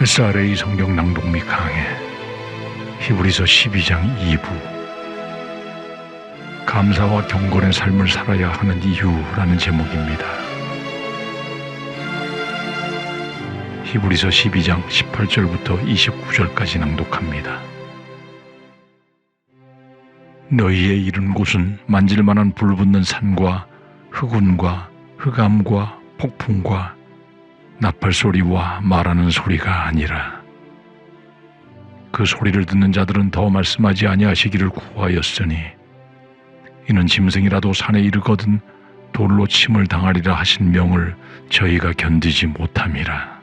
SRA 성경 낭독 및 강해 히브리서 12장 2부 감사와 경건의 삶을 살아야 하는 이유라는 제목입니다. 히브리서 12장 18절부터 29절까지 낭독합니다. 너희의 이른 곳은 만질만한 불붙는 산과 흑운과 흑암과 폭풍과 나팔소리와 말하는 소리가 아니라 그 소리를 듣는 자들은 더 말씀하지 아니하시기를 구하였으니 이는 짐승이라도 산에 이르거든 돌로 침을 당하리라 하신 명을 저희가 견디지 못함이라.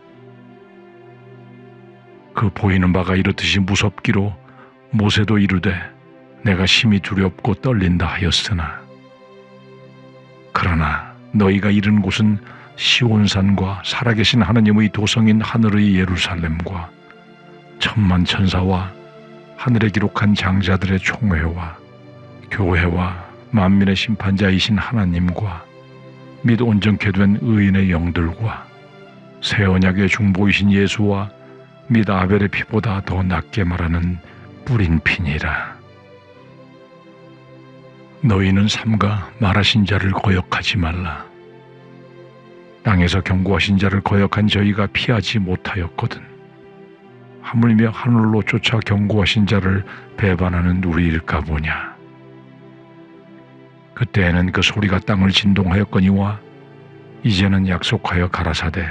그 보이는 바가 이렇듯이 무섭기로 모세도 이르되 내가 심히 두렵고 떨린다 하였으나 그러나 너희가 이른 곳은 시온산과 살아계신 하느님의 도성인 하늘의 예루살렘과 천만 천사와 하늘에 기록한 장자들의 총회와 교회와 만민의 심판자이신 하나님과 및 온전케 된 의인의 영들과 새 언약의 중보이신 예수와 및 아벨의 피보다 더 낫게 말하는 뿌린 피니라. 너희는 삼가 말하신 자를 거역하지 말라. 땅에서 경고하신 자를 거역한 저희가 피하지 못하였거든. 하물며 하늘로 쫓아 경고하신 자를 배반하는 우리일까 보냐. 그때에는 그 소리가 땅을 진동하였거니와 이제는 약속하여 가라사대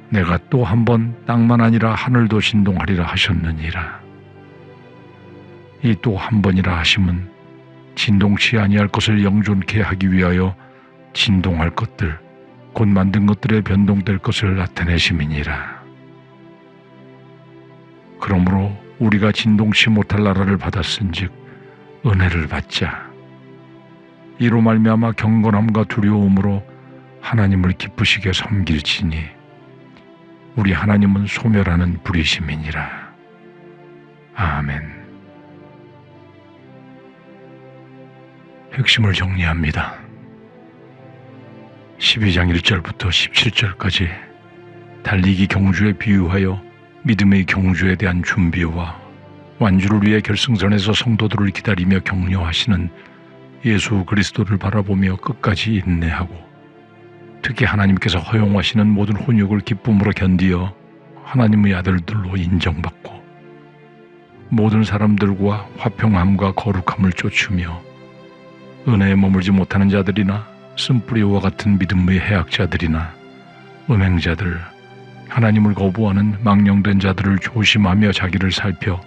내가 또 한 번 땅만 아니라 하늘도 진동하리라 하셨느니라. 이 또 한 번이라 하심은 진동치 아니할 것을 영존케 하기 위하여 진동할 것들 곧 만든 것들에 변동될 것을 나타내심이니라. 그러므로 우리가 진동치 못할 나라를 받았은즉 은혜를 받자. 이로 말미암아 경건함과 두려움으로 하나님을 기쁘시게 섬길지니 우리 하나님은 소멸하는 불이심이니라. 아멘. 핵심을 정리합니다. 12장 1절부터 17절까지 달리기 경주에 비유하여 믿음의 경주에 대한 준비와 완주를 위해 결승선에서 성도들을 기다리며 격려하시는 예수 그리스도를 바라보며 끝까지 인내하고 특히 하나님께서 허용하시는 모든 훈육을 기쁨으로 견디어 하나님의 아들들로 인정받고 모든 사람들과 화평함과 거룩함을 쫓으며 은혜에 머물지 못하는 자들이나 쓴뿌리와 같은 믿음의 해악자들이나 음행자들, 하나님을 거부하는 망령된 자들을 조심하며 자기를 살펴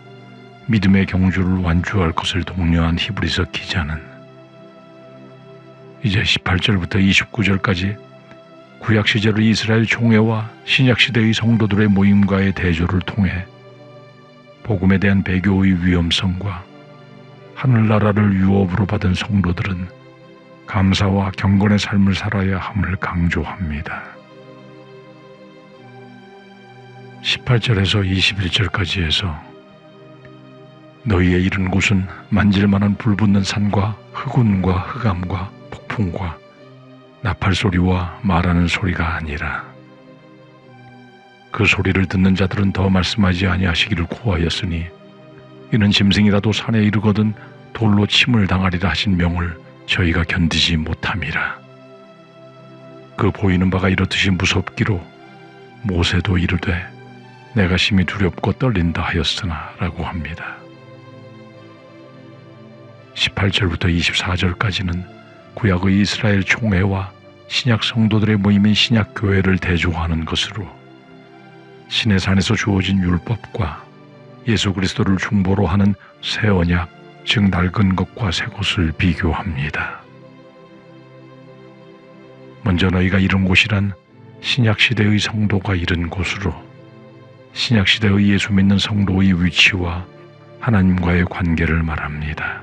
믿음의 경주를 완주할 것을 독려한 히브리서 기자는 이제 18절부터 29절까지 구약시절의 이스라엘 총회와 신약시대의 성도들의 모임과의 대조를 통해 복음에 대한 배교의 위험성과 하늘나라를 유업으로 받은 성도들은 감사와 경건의 삶을 살아야 함을 강조합니다. 18절에서 21절까지 해서 너희의 이른 곳은 만질만한 불붙는 산과 흑운과 흑암과 폭풍과 나팔소리와 말하는 소리가 아니라 그 소리를 듣는 자들은 더 말씀하지 아니하시기를 구하였으니 이는 짐승이라도 산에 이르거든 돌로 침을 당하리라 하신 명을 저희가 견디지 못함이라. 그 보이는 바가 이렇듯이 무섭기로 모세도 이르되 내가 심히 두렵고 떨린다 하였으나 라고 합니다. 18절부터 24절까지는 구약의 이스라엘 총회와 신약 성도들의 모임인 신약교회를 대조하는 것으로 신의 산에서 주어진 율법과 예수 그리스도를 중보로 하는 새 언약, 즉 낡은 것과 새 것을 비교합니다. 먼저 너희가 이른 곳이란 신약시대의 성도가 이른 곳으로 신약시대의 예수 믿는 성도의 위치와 하나님과의 관계를 말합니다.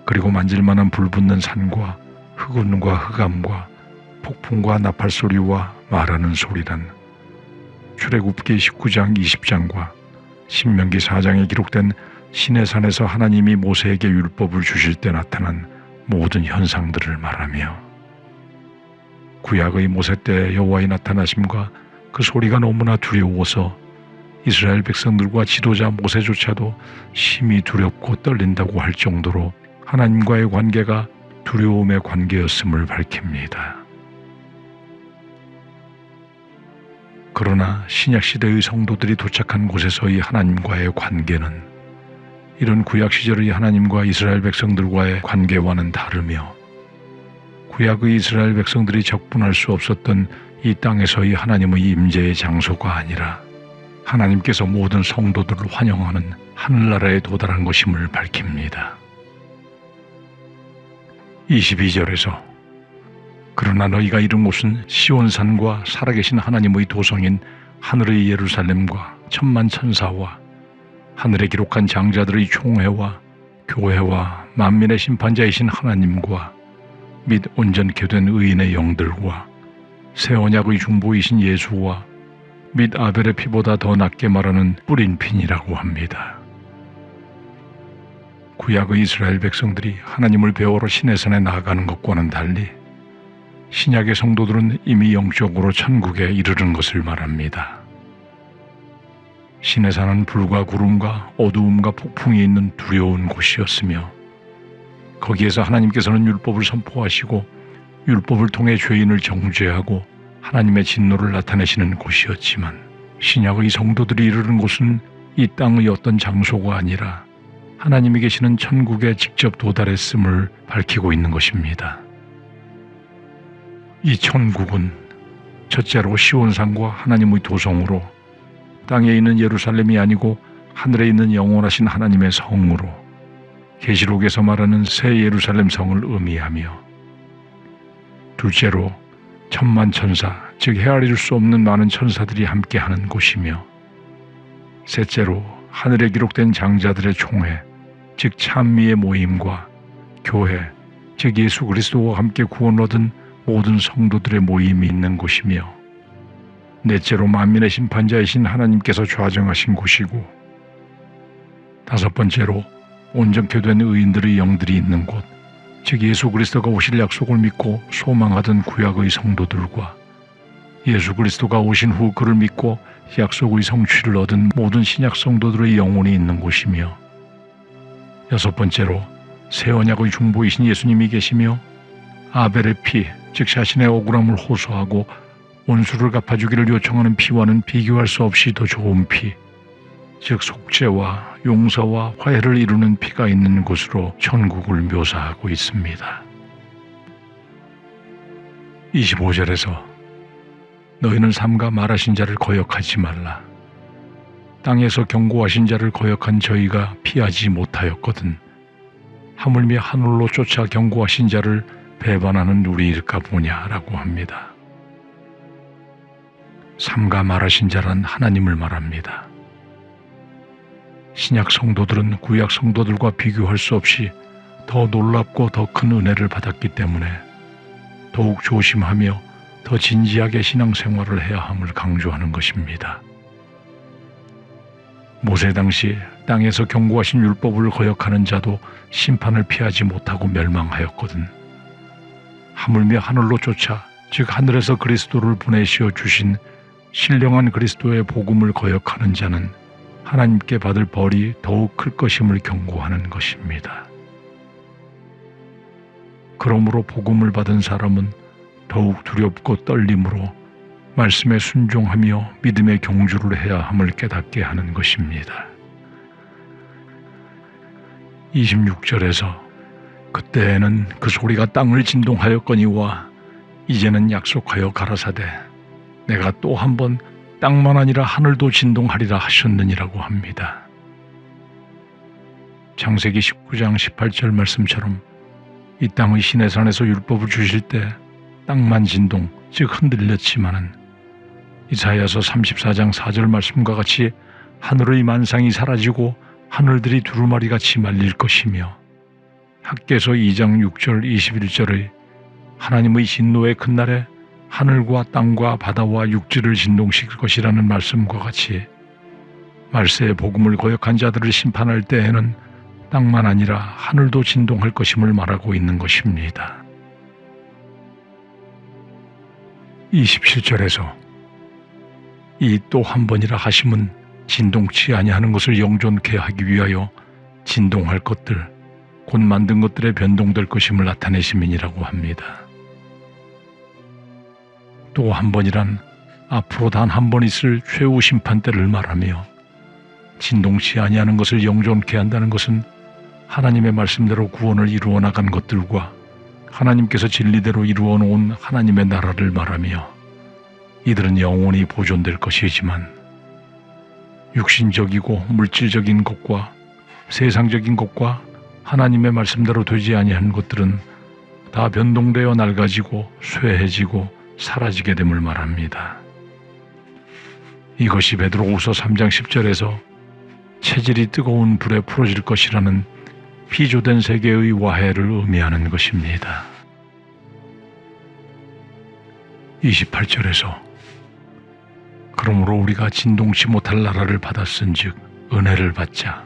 그리고 만질만한 불붙는 산과 흑운과 흑암과 폭풍과 나팔소리와 말하는 소리란 출애굽기 19장 20장과 신명기 4장에 기록된 신의 산에서 하나님이 모세에게 율법을 주실 때 나타난 모든 현상들을 말하며 구약의 모세 때 여호와의 나타나심과 그 소리가 너무나 두려워서 이스라엘 백성들과 지도자 모세조차도 심히 두렵고 떨린다고 할 정도로 하나님과의 관계가 두려움의 관계였음을 밝힙니다. 그러나 신약시대의 성도들이 도착한 곳에서의 하나님과의 관계는 이런 구약시절의 하나님과 이스라엘 백성들과의 관계와는 다르며 구약의 이스라엘 백성들이 적분할 수 없었던 이 땅에서의 하나님의 임재의 장소가 아니라 하나님께서 모든 성도들을 환영하는 하늘나라에 도달한 것임을 밝힙니다. 22절에서 그러나 너희가 이른 곳은 시온산과 살아계신 하나님의 도성인 하늘의 예루살렘과 천만 천사와 하늘에 기록한 장자들의 총회와 교회와 만민의 심판자이신 하나님과 및 온전케 된 의인의 영들과 새 언약의 중보이신 예수와 및 아벨의 피보다 더 낫게 말하는 뿌린 핀이라고 합니다. 구약의 이스라엘 백성들이 하나님을 배우러 시내산에 나아가는 것과는 달리 신약의 성도들은 이미 영적으로 천국에 이르는 것을 말합니다. 시내산은 불과 구름과 어두움과 폭풍이 있는 두려운 곳이었으며 거기에서 하나님께서는 율법을 선포하시고 율법을 통해 죄인을 정죄하고 하나님의 진노를 나타내시는 곳이었지만 신약의 성도들이 이르는 곳은 이 땅의 어떤 장소가 아니라 하나님이 계시는 천국에 직접 도달했음을 밝히고 있는 것입니다. 이 천국은 첫째로 시온산과 하나님의 도성으로 땅에 있는 예루살렘이 아니고 하늘에 있는 영원하신 하나님의 성으로 계시록에서 말하는 새 예루살렘 성을 의미하며 둘째로 천만 천사, 즉 헤아릴 수 없는 많은 천사들이 함께하는 곳이며 셋째로 하늘에 기록된 장자들의 총회, 즉 찬미의 모임과 교회, 즉 예수 그리스도와 함께 구원 얻은 모든 성도들의 모임이 있는 곳이며 넷째로 만민의 심판자이신 하나님께서 좌정하신 곳이고 다섯 번째로 온전케 된 의인들의 영들이 있는 곳, 즉 예수 그리스도가 오실 약속을 믿고 소망하던 구약의 성도들과 예수 그리스도가 오신 후 그를 믿고 약속의 성취를 얻은 모든 신약 성도들의 영혼이 있는 곳이며 여섯 번째로 새 언약의 중보이신 예수님이 계시며 아벨의 피, 즉 자신의 억울함을 호소하고 원수를 갚아주기를 요청하는 피와는 비교할 수 없이 더 좋은 피, 즉 속죄와 용서와 화해를 이루는 피가 있는 곳으로 천국을 묘사하고 있습니다. 25절에서 너희는 삼가 말하신 자를 거역하지 말라. 땅에서 경고하신 자를 거역한 저희가 피하지 못하였거든 하물며 하늘로 쫓아 경고하신 자를 배반하는 우리일까 보냐라고 합니다. 삼가 말하신 자란 하나님을 말합니다. 신약 성도들은 구약 성도들과 비교할 수 없이 더 놀랍고 더 큰 은혜를 받았기 때문에 더욱 조심하며 더 진지하게 신앙생활을 해야 함을 강조하는 것입니다. 모세 당시 땅에서 경고하신 율법을 거역하는 자도 심판을 피하지 못하고 멸망하였거든. 하물며 하늘로 쫓아 즉 하늘에서 그리스도를 보내시어 주신 신령한 그리스도의 복음을 거역하는 자는 하나님께 받을 벌이 더욱 클 것임을 경고하는 것입니다. 그러므로 복음을 받은 사람은 더욱 두렵고 떨림으로 말씀에 순종하며 믿음의 경주를 해야 함을 깨닫게 하는 것입니다. 26절에서 그때에는 그 소리가 땅을 진동하였거니와 이제는 약속하여 가라사대 내가 또 한 번 땅만 아니라 하늘도 진동하리라 하셨느니라고 합니다. 창세기 19장 18절 말씀처럼 이 땅의 시내산에서 율법을 주실 때 땅만 진동, 즉 흔들렸지만은 이사야서 34장 4절 말씀과 같이 하늘의 만상이 사라지고 하늘들이 두루마리같이 말릴 것이며 학개서 2장 6절 21절의 하나님의 진노의 큰 날에 하늘과 땅과 바다와 육지를 진동시킬 것이라는 말씀과 같이 말세의 복음을 거역한 자들을 심판할 때에는 땅만 아니라 하늘도 진동할 것임을 말하고 있는 것입니다. 27절에서 이 또 한 번이라 하심은 진동치 아니하는 것을 영존케 하기 위하여 진동할 것들, 곧 만든 것들에 변동될 것임을 나타내심이니라고 합니다. 또 한 번이란 앞으로 단 한 번 있을 최후 심판 때를 말하며, 진동치 아니하는 것을 영존케 한다는 것은 하나님의 말씀대로 구원을 이루어 나간 것들과 하나님께서 진리대로 이루어 놓은 하나님의 나라를 말하며, 이들은 영원히 보존될 것이지만 육신적이고 물질적인 것과 세상적인 것과 하나님의 말씀대로 되지 아니한 것들은 다 변동되어 낡아지고 쇠해지고 사라지게 됨을 말합니다. 이것이 베드로후서 3장 10절에서 체질이 뜨거운 불에 풀어질 것이라는 피조된 세계의 와해를 의미하는 것입니다. 28절에서 그러므로 우리가 진동치 못할 나라를 받았은즉 은혜를 받자.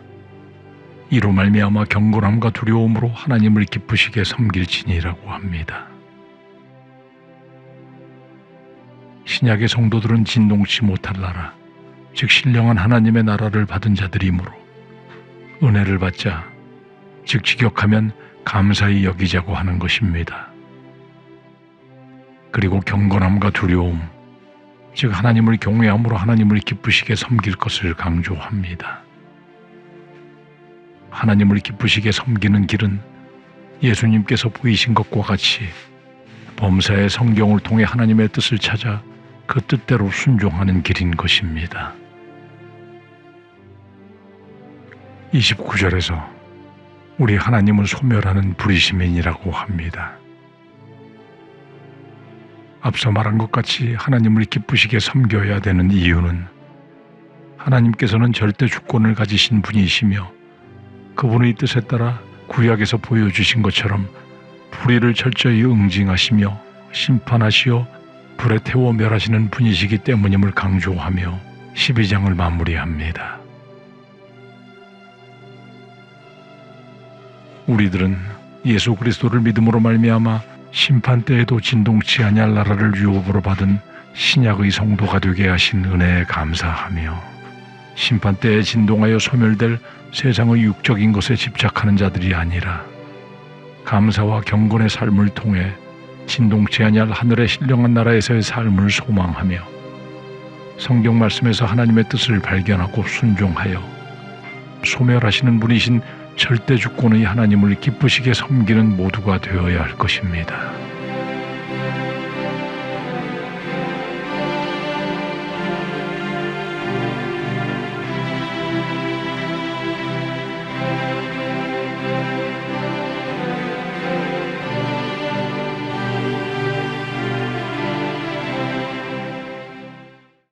이로 말미암아 경건함과 두려움으로 하나님을 기쁘시게 섬길지니라고 합니다. 신약의 성도들은 진동치 못할 나라, 즉 신령한 하나님의 나라를 받은 자들이므로 은혜를 받자, 즉 직역하면 감사히 여기자고 하는 것입니다. 그리고 경건함과 두려움, 즉 하나님을 경외함으로 하나님을 기쁘시게 섬길 것을 강조합니다. 하나님을 기쁘시게 섬기는 길은 예수님께서 보이신 것과 같이 범사의 성경을 통해 하나님의 뜻을 찾아 그 뜻대로 순종하는 길인 것입니다. 29절에서 우리 하나님은 소멸하는 불의시민이라고 합니다. 앞서 말한 것 같이 하나님을 기쁘시게 섬겨야 되는 이유는 하나님께서는 절대 주권을 가지신 분이시며 그분의 뜻에 따라 구약에서 보여주신 것처럼 불의를 철저히 응징하시며 심판하시어 불에 태워 멸하시는 분이시기 때문임을 강조하며 12장을 마무리합니다. 우리들은 예수 그리스도를 믿음으로 말미암아 심판 때에도 진동치 아니할 나라를 유업으로 받은 신약의 성도가 되게 하신 은혜에 감사하며 심판 때에 진동하여 소멸될 세상의 육적인 것에 집착하는 자들이 아니라 감사와 경건의 삶을 통해 진동치 아니할 하늘의 신령한 나라에서의 삶을 소망하며 성경 말씀에서 하나님의 뜻을 발견하고 순종하여 소멸하시는 분이신 절대 주권의 하나님을 기쁘시게 섬기는 모두가 되어야 할 것입니다.